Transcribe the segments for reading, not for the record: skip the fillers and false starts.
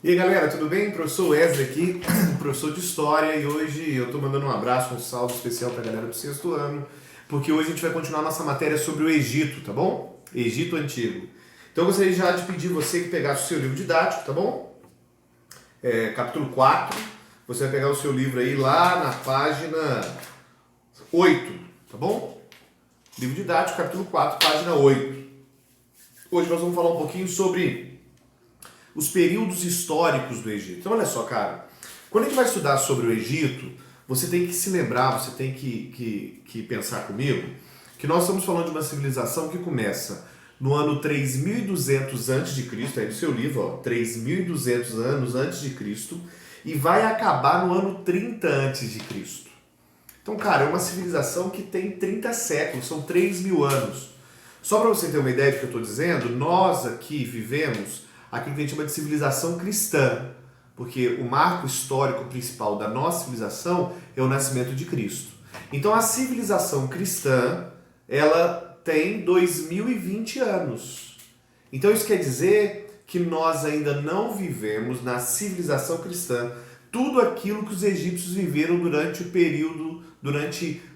E aí galera, tudo bem? Professor Wesley aqui, professor de História, e hoje eu tô mandando um abraço, um salve especial pra galera do sexto ano, porque hoje a gente vai continuar nossa matéria sobre o Egito, tá bom? Egito Antigo. Então eu gostaria já de pedir você que pegasse o seu livro didático, tá bom? Capítulo 4. Você vai pegar o seu livro aí lá na página 8, tá bom? Livro didático, capítulo 4, página 8. Hoje nós vamos falar um pouquinho sobre os períodos históricos do Egito. Então olha só, cara, quando a gente vai estudar sobre o Egito, você tem que se lembrar, você tem que pensar comigo, que nós estamos falando de uma civilização que começa no ano 3200 a.C., aí no seu livro, ó, 3200 anos antes de Cristo, e vai acabar no ano 30 antes de Cristo. Então, cara, é uma civilização que tem 30 séculos, são 3.000 anos. Só para você ter uma ideia do que eu estou dizendo, nós aqui vivemos aquilo que a gente chama de civilização cristã, porque o marco histórico principal da nossa civilização é o nascimento de Cristo. Então a civilização cristã, ela tem 2020 anos. Então isso quer dizer que nós ainda não vivemos na civilização cristã tudo aquilo que os egípcios viveram durante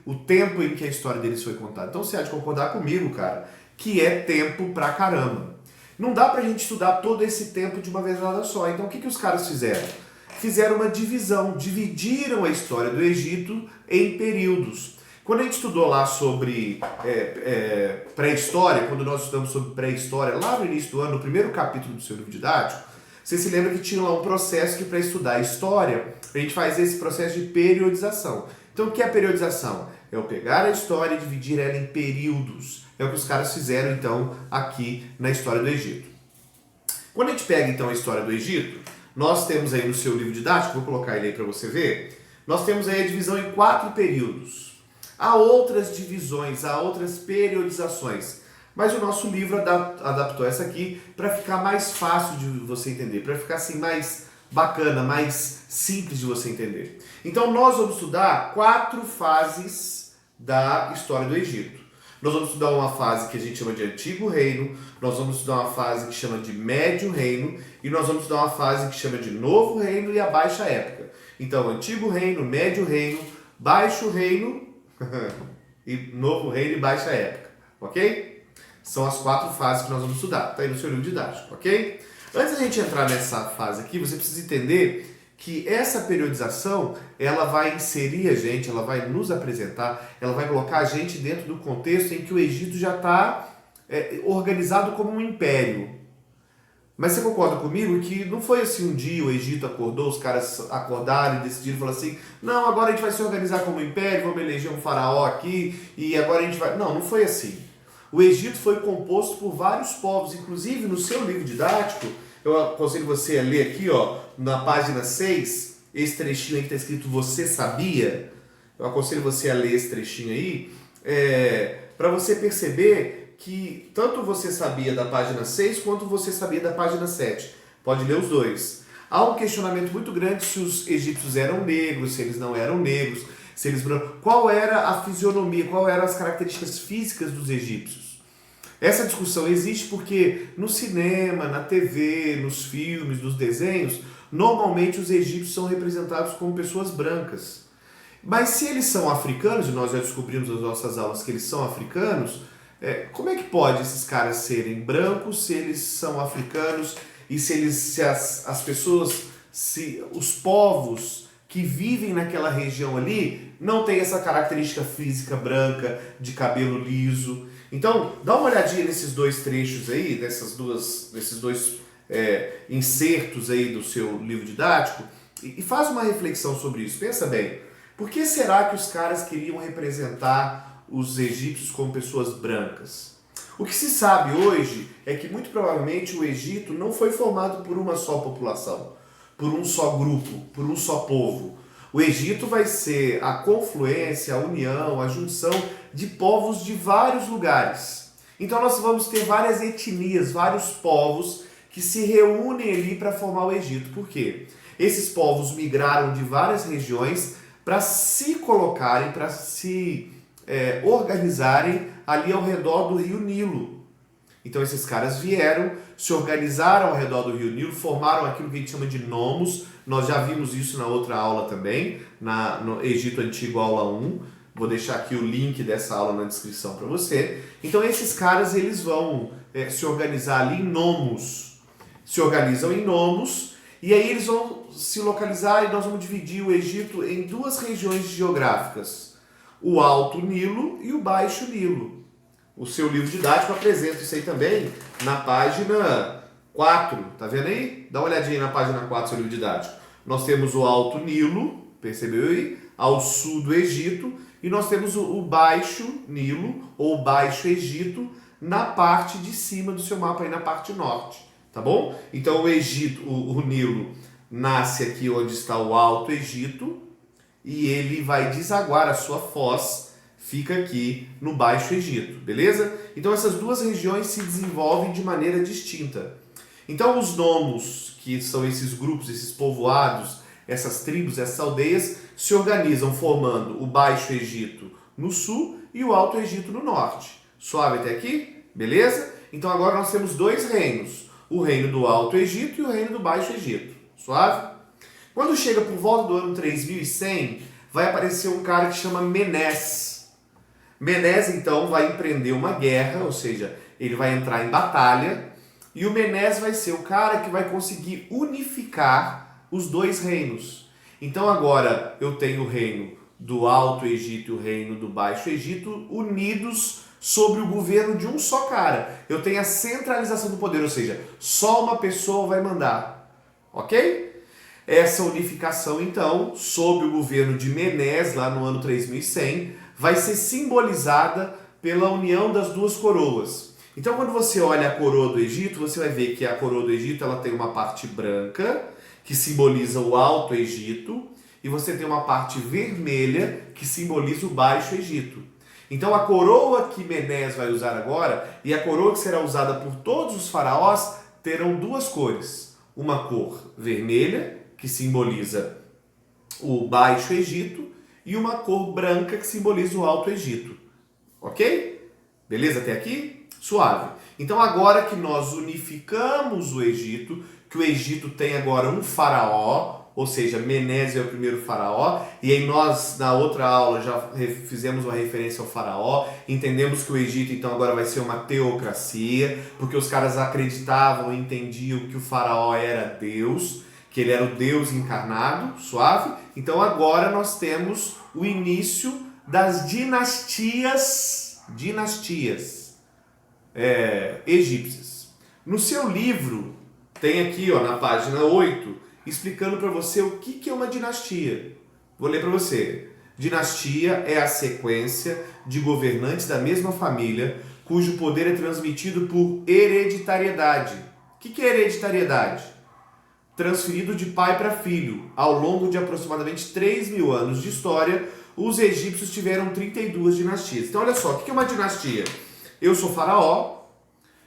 o tempo em que a história deles foi contada. Então você há de concordar comigo, cara, que é tempo pra caramba. Não dá pra gente estudar todo esse tempo de uma vez só. Então o que os caras fizeram? Fizeram uma divisão, dividiram a história do Egito em períodos. Quando a gente estudou lá sobre pré-história, quando nós estudamos sobre pré-história, lá no início do ano, no primeiro capítulo do seu livro didático, você se lembra que tinha lá um processo que para estudar a história, a gente faz esse processo de periodização. Então o que é periodização? É eu pegar a história e dividir ela em períodos. É o que os caras fizeram, então, aqui na história do Egito. Quando a gente pega, então, a história do Egito, nós temos aí no seu livro didático, vou colocar ele aí para você ver, nós temos aí a divisão em 4 períodos. Há outras divisões, há outras periodizações, mas o nosso livro adaptou essa aqui para ficar mais fácil de você entender, para ficar assim mais bacana, mais simples de você entender. Então, nós vamos estudar 4 fases da história do Egito. Nós vamos estudar uma fase que a gente chama de Antigo Reino, nós vamos estudar uma fase que chama de Médio Reino e nós vamos estudar uma fase que chama de Novo Reino e a Baixa Época. Então, Antigo Reino, Médio Reino, Baixo Reino e Novo Reino e Baixa Época, ok? São as 4 fases que nós vamos estudar, tá aí no seu livro didático, ok? Antes da gente entrar nessa fase aqui, você precisa entender que essa periodização, ela vai inserir a gente, ela vai nos apresentar, ela vai colocar a gente dentro do contexto em que o Egito já está organizado como um império. Mas você concorda comigo que não foi assim um dia o Egito acordou, os caras acordaram e decidiram, falaram assim, não, agora a gente vai se organizar como um império, vamos eleger um faraó aqui e agora a gente vai... Não, não foi assim. O Egito foi composto por vários povos, inclusive no seu livro didático, eu aconselho você a ler aqui, ó, na página 6, esse trechinho aí que está escrito Você Sabia? Eu aconselho você a ler esse trechinho aí, para você perceber que tanto você sabia da página 6 quanto você sabia da página 7. Pode ler os dois. Há um questionamento muito grande se os egípcios eram negros, se eles não eram negros, se eles brancos. Qual era a fisionomia, qual eram as características físicas dos egípcios? Essa discussão existe porque no cinema, na TV, nos filmes, nos desenhos, normalmente os egípcios são representados como pessoas brancas. Mas se eles são africanos, e nós já descobrimos nas nossas aulas que eles são africanos, como é que pode esses caras serem brancos se eles são africanos e se as pessoas, se os povos que vivem naquela região ali não têm essa característica física branca, de cabelo liso? Então, dá uma olhadinha nesses dois trechos aí, nesses dois insertos aí do seu livro didático e faz uma reflexão sobre isso. Pensa bem, por que será que os caras queriam representar os egípcios como pessoas brancas? O que se sabe hoje é que muito provavelmente o Egito não foi formado por uma só população, por um só grupo, por um só povo. O Egito vai ser a confluência, a união, a junção de povos de vários lugares. Então nós vamos ter várias etnias, vários povos que se reúnem ali para formar o Egito. Por quê? Esses povos migraram de várias regiões para se colocarem, para se organizarem ali ao redor do rio Nilo. Então esses caras vieram, se organizaram ao redor do Rio Nilo, formaram aquilo que a gente chama de nomos. Nós já vimos isso na outra aula também, no Egito Antigo, aula 1. Vou deixar aqui o link dessa aula na descrição para você. Então esses caras eles vão se organizar ali em nomos. Se organizam em nomos e aí eles vão se localizar e nós vamos dividir o Egito em duas regiões geográficas. O Alto Nilo e o Baixo Nilo. O seu livro didático apresenta isso aí também na página 4. Tá vendo aí? Dá uma olhadinha na página 4 do seu livro didático. Nós temos o Alto Nilo, percebeu aí? Ao sul do Egito. E nós temos o Baixo Nilo, ou Baixo Egito, na parte de cima do seu mapa, aí na parte norte. Tá bom? Então o Egito, o Nilo, nasce aqui onde está o Alto Egito. E ele vai desaguar a sua foz, fica aqui no Baixo Egito, beleza? Então essas duas regiões se desenvolvem de maneira distinta. Então os nomos, que são esses grupos, esses povoados, essas tribos, essas aldeias, se organizam formando o Baixo Egito no sul e o Alto Egito no norte. Suave até aqui? Beleza? Então agora nós temos dois reinos, o reino do Alto Egito e o reino do Baixo Egito. Suave? Quando chega por volta do ano 3100, vai aparecer um cara que chama Menés. Menés, então, vai empreender uma guerra, ou seja, ele vai entrar em batalha, e o Menés vai ser o cara que vai conseguir unificar os dois reinos. Então agora eu tenho o reino do Alto Egito e o reino do Baixo Egito unidos sob o governo de um só cara. Eu tenho a centralização do poder, ou seja, só uma pessoa vai mandar. Ok? Essa unificação, então, sob o governo de Menés, lá no ano 3100, vai ser simbolizada pela união das duas coroas. Então, quando você olha a coroa do Egito, você vai ver que a coroa do Egito ela tem uma parte branca, que simboliza o Alto Egito, e você tem uma parte vermelha, que simboliza o Baixo Egito. Então, a coroa que Menés vai usar agora, e a coroa que será usada por todos os faraós, terão duas cores. Uma cor vermelha, que simboliza o Baixo Egito, e uma cor branca que simboliza o Alto Egito. Ok? Beleza até aqui? Suave. Então agora que nós unificamos o Egito, que o Egito tem agora um faraó, ou seja, Menés é o primeiro faraó, e aí nós na outra aula já fizemos uma referência ao faraó, entendemos que o Egito então agora vai ser uma teocracia, porque os caras acreditavam e entendiam que o faraó era Deus, que ele era o Deus encarnado, suave. Então agora nós temos o início das dinastias egípcias. No seu livro, tem aqui na página 8, explicando para você o que é uma dinastia. Vou ler para você. Dinastia é a sequência de governantes da mesma família, cujo poder é transmitido por hereditariedade. O que é hereditariedade? Transferido de pai para filho. Ao longo de aproximadamente 3.000 anos de história, os egípcios tiveram 32 dinastias. Então olha só, o que é uma dinastia? Eu sou faraó,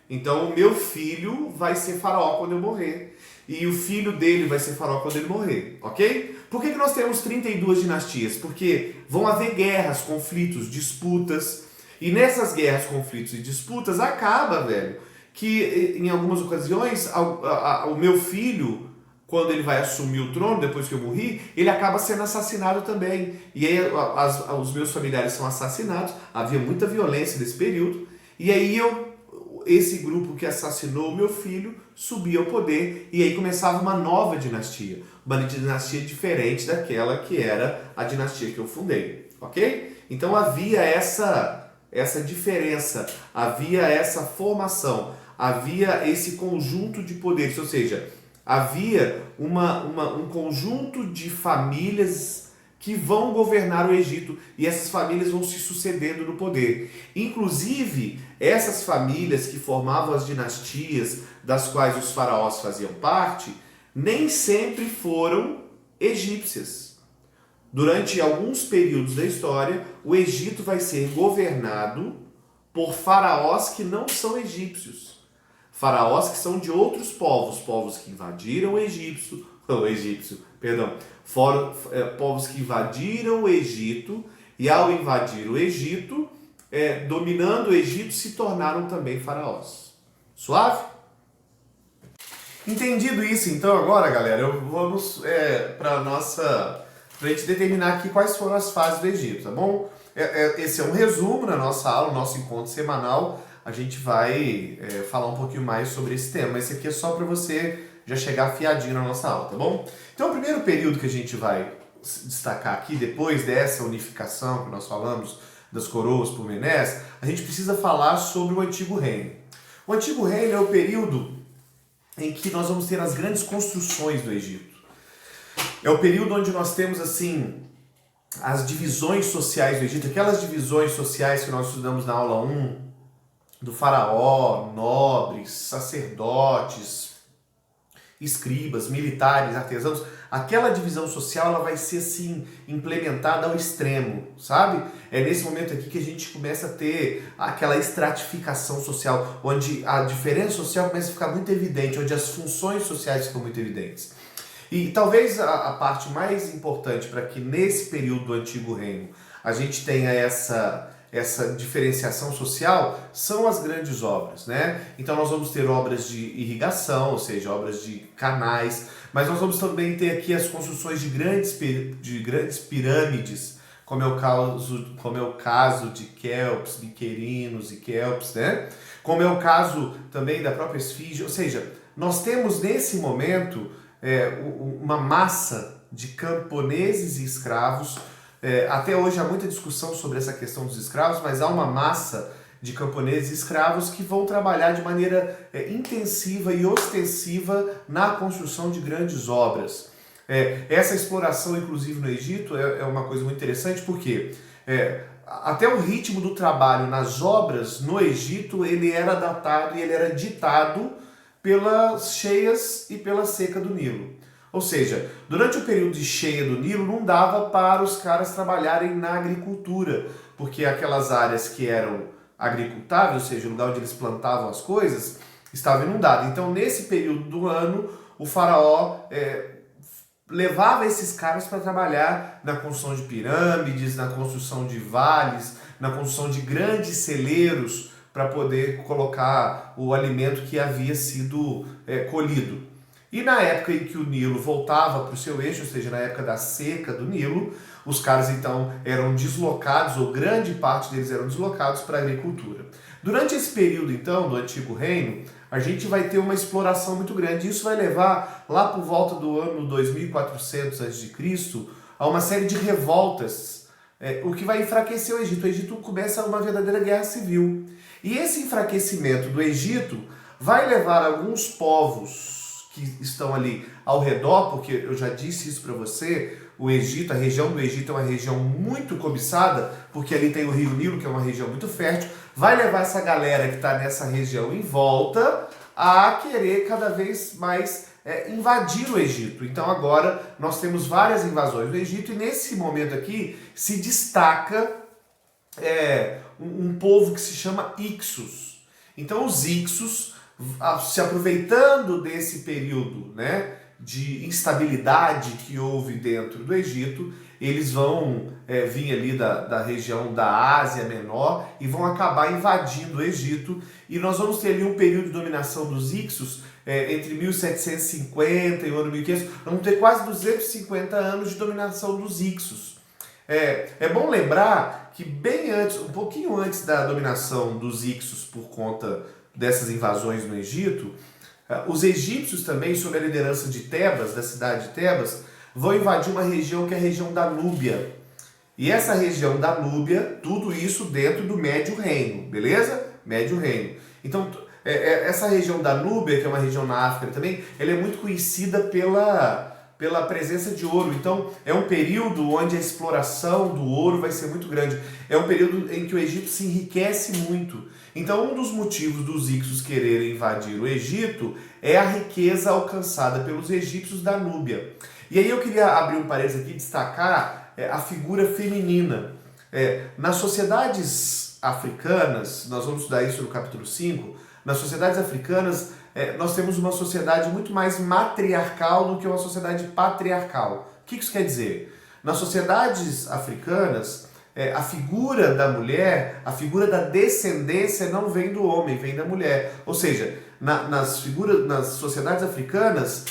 então o meu filho vai ser faraó quando eu morrer. E o filho dele vai ser faraó quando ele morrer, ok? Por que nós temos 32 dinastias? Porque vão haver guerras, conflitos, disputas. E nessas guerras, conflitos e disputas acaba, velho, que em algumas ocasiões o meu filho, quando ele vai assumir o trono, depois que eu morri, ele acaba sendo assassinado também. E aí os meus familiares são assassinados, havia muita violência nesse período, e aí esse grupo que assassinou o meu filho subia ao poder, e aí começava uma nova dinastia. Uma dinastia diferente daquela que era a dinastia que eu fundei, ok? Então havia essa diferença, havia essa formação, havia esse conjunto de poderes, ou seja, havia um conjunto de famílias que vão governar o Egito e essas famílias vão se sucedendo no poder. Inclusive, essas famílias que formavam as dinastias das quais os faraós faziam parte, nem sempre foram egípcias. Durante alguns períodos da história, o Egito vai ser governado por faraós que não são egípcios. Faraós que são de outros povos que invadiram povos que invadiram o Egito, e ao invadir o Egito, dominando o Egito, se tornaram também faraós. Suave? Entendido isso, então agora, galera, vamos pra gente determinar aqui quais foram as fases do Egito, tá bom? Esse é um resumo na nossa aula, no nosso encontro semanal. A gente vai falar um pouquinho mais sobre esse tema. Esse aqui é só para você já chegar afiadinho na nossa aula, tá bom? Então, o primeiro período que a gente vai destacar aqui, depois dessa unificação que nós falamos das coroas por Menés, a gente precisa falar sobre o Antigo Reino. O Antigo Reino é o período em que nós vamos ter as grandes construções do Egito. É o período onde nós temos, assim, as divisões sociais do Egito, aquelas divisões sociais que nós estudamos na aula 1, do faraó, nobres, sacerdotes, escribas, militares, artesãos. Aquela divisão social ela vai ser assim implementada ao extremo, sabe? É nesse momento aqui que a gente começa a ter aquela estratificação social, onde a diferença social começa a ficar muito evidente, onde as funções sociais ficam muito evidentes. E talvez a parte mais importante para que nesse período do Antigo Reino a gente tenha essa diferenciação social são as grandes obras, né? Então nós vamos ter obras de irrigação, ou seja, obras de canais, mas nós vamos também ter aqui as construções de grandes pirâmides, como é o caso de Quéops, Miquerinos e Quéops, né? Como é o caso também da própria Esfinge, ou seja, nós temos nesse momento uma massa de camponeses e escravos. Até hoje há muita discussão sobre essa questão dos escravos, mas há uma massa de camponeses e escravos que vão trabalhar de maneira intensiva e ostensiva na construção de grandes obras. Essa exploração, inclusive no Egito, é uma coisa muito interessante porque até o ritmo do trabalho nas obras no Egito ele era datado e ele era ditado pelas cheias e pela seca do Nilo. Ou seja, durante o período de cheia do Nilo não dava para os caras trabalharem na agricultura, porque aquelas áreas que eram agricultáveis, ou seja, o lugar onde eles plantavam as coisas, estava inundado. Então, nesse período do ano, o faraó levava esses caras para trabalhar na construção de pirâmides, na construção de vales, na construção de grandes celeiros para poder colocar o alimento que havia sido colhido. E na época em que o Nilo voltava para o seu eixo, ou seja, na época da seca do Nilo, os caras então eram deslocados, ou grande parte deles eram deslocados para a agricultura. Durante esse período então do Antigo Reino, a gente vai ter uma exploração muito grande. Isso vai levar lá por volta do ano 2400 a.C. a uma série de revoltas, o que vai enfraquecer o Egito. O Egito começa uma verdadeira guerra civil. E esse enfraquecimento do Egito vai levar alguns povos que estão ali ao redor, porque eu já disse isso para você, o Egito, a região do Egito é uma região muito cobiçada, porque ali tem o Rio Nilo, que é uma região muito fértil, vai levar essa galera que está nessa região em volta a querer cada vez mais invadir o Egito. Então agora nós temos várias invasões do Egito e nesse momento aqui se destaca um povo que se chama Ixos. Então os Ixos, se aproveitando desse período, né, de instabilidade que houve dentro do Egito, eles vão vir ali da região da Ásia Menor e vão acabar invadindo o Egito. E nós vamos ter ali um período de dominação dos Ixos entre 1750 e o ano 1500. Nós vamos ter quase 250 anos de dominação dos Ixos. É bom lembrar que bem antes, um pouquinho antes da dominação dos Ixos por conta dessas invasões no Egito, os egípcios também, sob a liderança de Tebas, da cidade de Tebas, vão invadir uma região que é a região da Núbia. E essa região da Núbia, tudo isso dentro do Médio Reino, beleza? Médio Reino. Então, essa região da Núbia, que é uma região na África também, ela é muito conhecida pela presença de ouro. Então, é um período onde a exploração do ouro vai ser muito grande. É um período em que o Egito se enriquece muito. Então, um dos motivos dos Ixos quererem invadir o Egito é a riqueza alcançada pelos egípcios da Núbia. E aí eu queria abrir um parênteses aqui e destacar a figura feminina. Nas sociedades africanas, nós vamos estudar isso no capítulo 5, nas sociedades africanas, nós temos uma sociedade muito mais matriarcal do que uma sociedade patriarcal. O que isso quer dizer? Nas sociedades africanas, a figura da mulher, a figura da descendência não vem do homem, vem da mulher. Ou seja, nas sociedades africanas,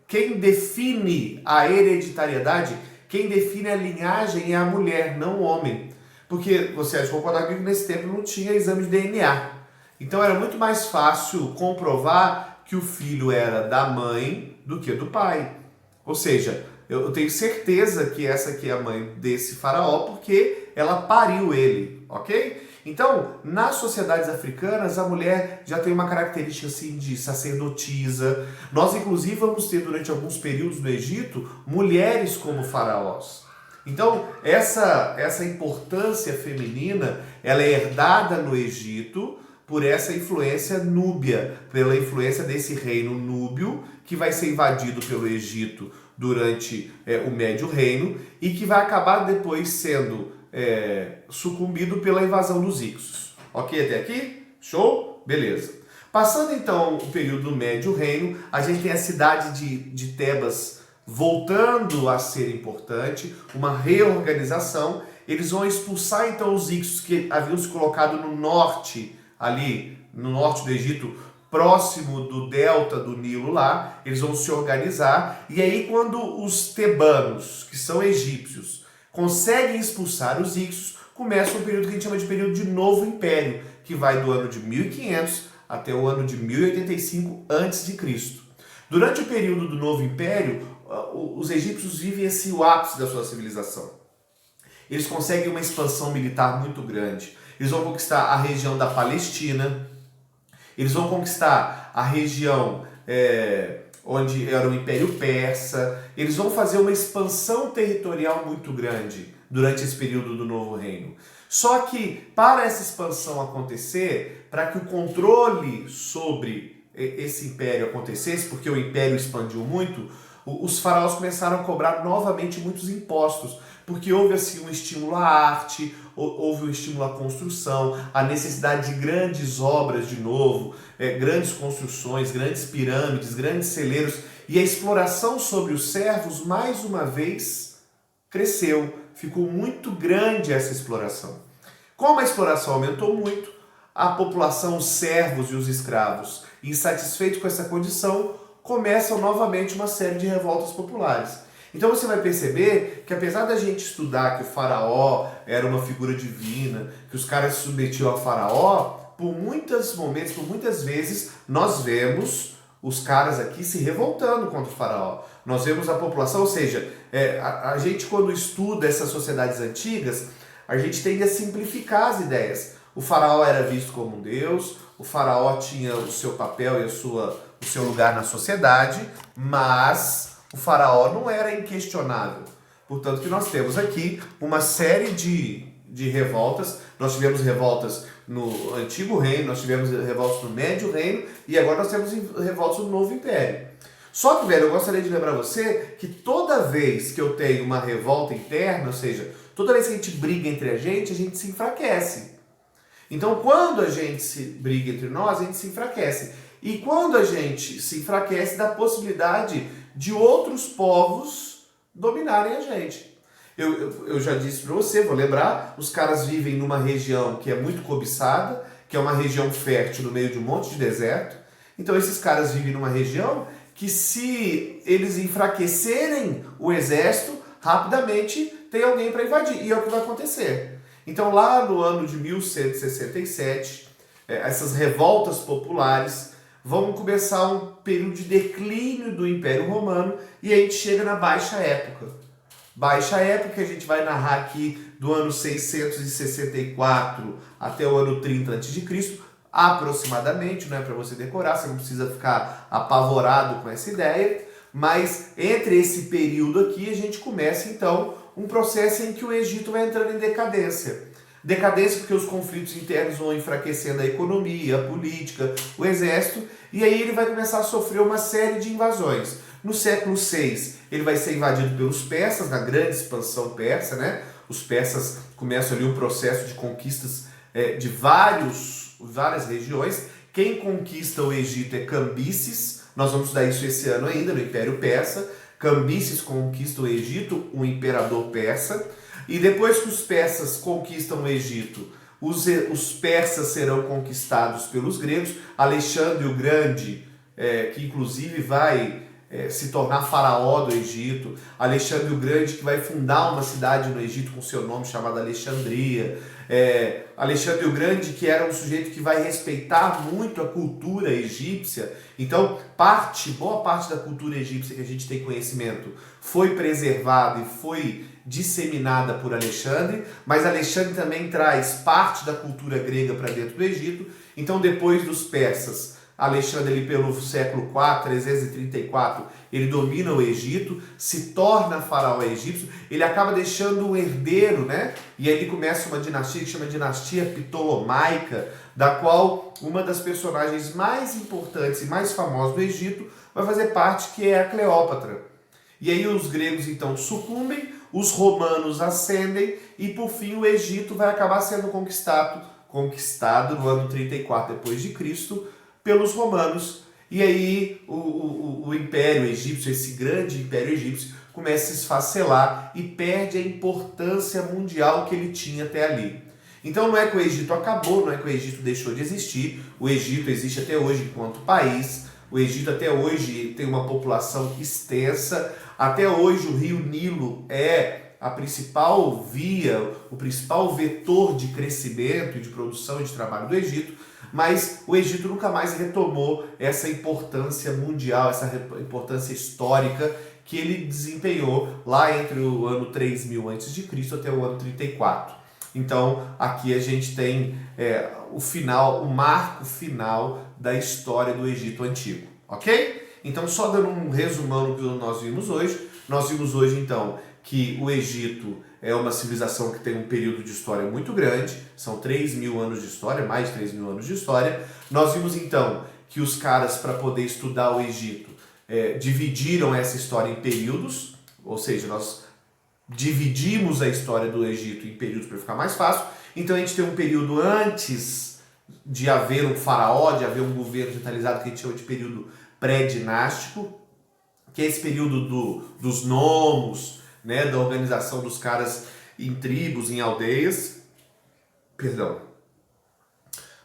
quem define a hereditariedade, quem define a linhagem é a mulher, não o homem. Porque, você acha que concordar comigo, nesse tempo não tinha exame de DNA. Então era muito mais fácil comprovar que o filho era da mãe do que do pai. Ou seja, eu tenho certeza que essa aqui é a mãe desse faraó porque ela pariu ele, ok? Então, nas sociedades africanas, a mulher já tem uma característica assim de sacerdotisa. Nós, inclusive, vamos ter durante alguns períodos no Egito mulheres como faraós. Então, essa importância feminina, ela é herdada no Egito por essa influência núbia, pela influência desse reino núbio, que vai ser invadido pelo Egito durante o Médio Reino e que vai acabar depois sendo sucumbido pela invasão dos Hicsos. Ok até aqui? Show? Beleza. Passando então o período do Médio Reino, a gente tem a cidade de Tebas voltando a ser importante, uma reorganização. Eles vão expulsar então os Hicsos que haviam se colocado no norte, ali no norte do Egito, próximo do delta do Nilo lá. Eles vão se organizar, e aí quando os tebanos, que são egípcios, conseguem expulsar os Hicsos, começa um período que a gente chama de período de Novo Império, que vai do ano de 1500 até o ano de 1085 a.C. Durante o período do Novo Império, os egípcios vivem o ápice da sua civilização. Eles conseguem uma expansão militar muito grande. Eles vão conquistar a região da Palestina, eles vão conquistar a região onde era o Império Persa, eles vão fazer uma expansão territorial muito grande durante esse período do Novo Reino. Só que, para essa expansão acontecer, para que o controle sobre esse império acontecesse, porque o império expandiu muito, os faraós começaram a cobrar novamente muitos impostos, porque houve assim um estímulo à arte, houve um estímulo à construção, a necessidade de grandes obras de novo, grandes construções, grandes pirâmides, grandes celeiros, e a exploração sobre os servos, mais uma vez, cresceu. Ficou muito grande essa exploração. Como a exploração aumentou muito, a população, os servos e os escravos, insatisfeitos com essa condição, começam novamente uma série de revoltas populares. Então você vai perceber que, apesar da gente estudar que o faraó era uma figura divina, que os caras se submetiam ao faraó, por muitos momentos, por muitas vezes, nós vemos os caras aqui se revoltando contra o faraó. Nós vemos a população, ou seja, a gente quando estuda essas sociedades antigas, a gente tende a simplificar as ideias. O faraó era visto como um deus, o faraó tinha o seu papel e o seu lugar na sociedade, mas o faraó não era inquestionável. Portanto, que nós temos aqui uma série de revoltas. Nós tivemos revoltas no Antigo Reino, nós tivemos revoltas no Médio Reino e agora nós temos revoltas no Novo Império. Só que, velho, eu gostaria de lembrar você que toda vez que eu tenho uma revolta interna, ou seja, toda vez que a gente briga entre a gente se enfraquece. Então, quando a gente se briga entre nós, a gente se enfraquece. E quando a gente se enfraquece, dá a possibilidade de outros povos dominarem a gente. Eu já disse para você, vou lembrar, os caras vivem numa região que é muito cobiçada, que é uma região fértil no meio de um monte de deserto. Então esses caras vivem numa região que, se eles enfraquecerem o exército, rapidamente tem alguém para invadir. E é o que vai acontecer. Então lá no ano de 1167, essas revoltas populares vão começar um período de declínio do Império Romano e a gente chega na Baixa Época. Baixa Época, a gente vai narrar aqui do ano 664 até o ano 30 a.C., aproximadamente, não é para você decorar, você não precisa ficar apavorado com essa ideia, mas entre esse período aqui a gente começa então um processo em que o Egito vai entrando em decadência. Decadência porque os conflitos internos vão enfraquecendo a economia, a política, o exército, e aí ele vai começar a sofrer uma série de invasões. No século VI, ele vai ser invadido pelos persas, na grande expansão persa, né? Os persas começam ali um processo de conquistas de várias regiões. Quem conquista o Egito é Cambises, nós vamos estudar isso esse ano ainda, no Império Persa. Cambises conquista o Egito, um imperador persa. E depois que os persas conquistam o Egito, os persas serão conquistados pelos gregos, Alexandre o Grande, que inclusive vai se tornar faraó do Egito, Alexandre o Grande que vai fundar uma cidade no Egito com seu nome chamada Alexandria, Alexandre o Grande que era um sujeito que vai respeitar muito a cultura egípcia, então boa parte da cultura egípcia que a gente tem conhecimento foi preservada e foi disseminada por Alexandre, mas Alexandre também traz parte da cultura grega para dentro do Egito, então depois dos persas, Alexandre ali pelo século IV, 334, ele domina o Egito, se torna faraó egípcio, ele acaba deixando um herdeiro, né? E aí ele começa uma dinastia que chama dinastia Ptolomaica, da qual uma das personagens mais importantes e mais famosas do Egito vai fazer parte, que é a Cleópatra. E aí os gregos então sucumbem, os romanos ascendem e por fim o Egito vai acabar sendo conquistado no ano 34 depois de Cristo, pelos romanos, e aí o Império Egípcio, esse grande Império Egípcio, começa a se esfacelar e perde a importância mundial que ele tinha até ali. Então não é que o Egito acabou, não é que o Egito deixou de existir, o Egito existe até hoje enquanto país, o Egito até hoje tem uma população extensa, até hoje o rio Nilo é a principal via, o principal vetor de crescimento e de produção e de trabalho do Egito, mas o Egito nunca mais retomou essa importância mundial, essa importância histórica que ele desempenhou lá entre o ano 3000 a.C. até o ano 34. Então, aqui a gente tem o marco final da história do Egito Antigo, ok? Então, só dando um resumão do que nós vimos hoje, então, que o Egito é uma civilização que tem um período de história muito grande, são 3.000 anos de história, mais de 3.000 anos de história. Nós vimos então que os caras, para poder estudar o Egito, dividiram essa história em períodos, ou seja, nós dividimos a história do Egito em períodos para ficar mais fácil. Então a gente tem um período antes de haver um faraó, de haver um governo centralizado, que a gente chama de período pré-dinástico, que é esse período dos nomos, né, da organização dos caras em tribos, em aldeias,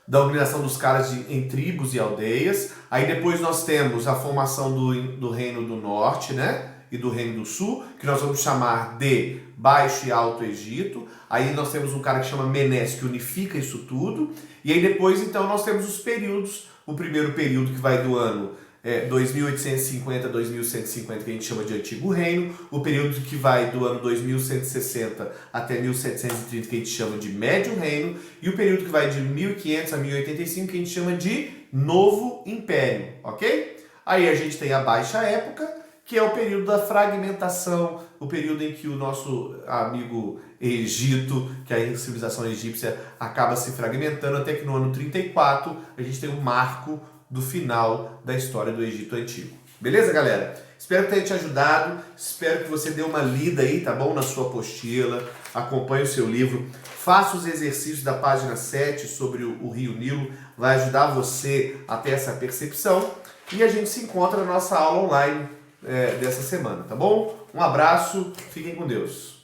da organização dos caras em tribos e aldeias. Aí depois nós temos a formação do Reino do Norte, né, e do Reino do Sul, que nós vamos chamar de Baixo e Alto Egito. Aí nós temos um cara que chama Menés, que unifica isso tudo. E aí depois, então, nós temos os períodos, o primeiro período que vai do ano 2850 a 2150, que a gente chama de Antigo Reino, o período que vai do ano 2160 até 1730, que a gente chama de Médio Reino, e o período que vai de 1500 a 1085, que a gente chama de Novo Império, ok? Aí a gente tem a Baixa Época, que é o período da fragmentação, o período em que o nosso amigo Egito, que é a civilização egípcia, acaba se fragmentando, até que no ano 34 a gente tem um marco do final da história do Egito Antigo. Beleza, galera? Espero que tenha te ajudado, espero que você dê uma lida aí, tá bom? Na sua apostila, acompanhe o seu livro, faça os exercícios da página 7 sobre o Rio Nilo, vai ajudar você a ter essa percepção, e a gente se encontra na nossa aula online dessa semana, tá bom? Um abraço, fiquem com Deus.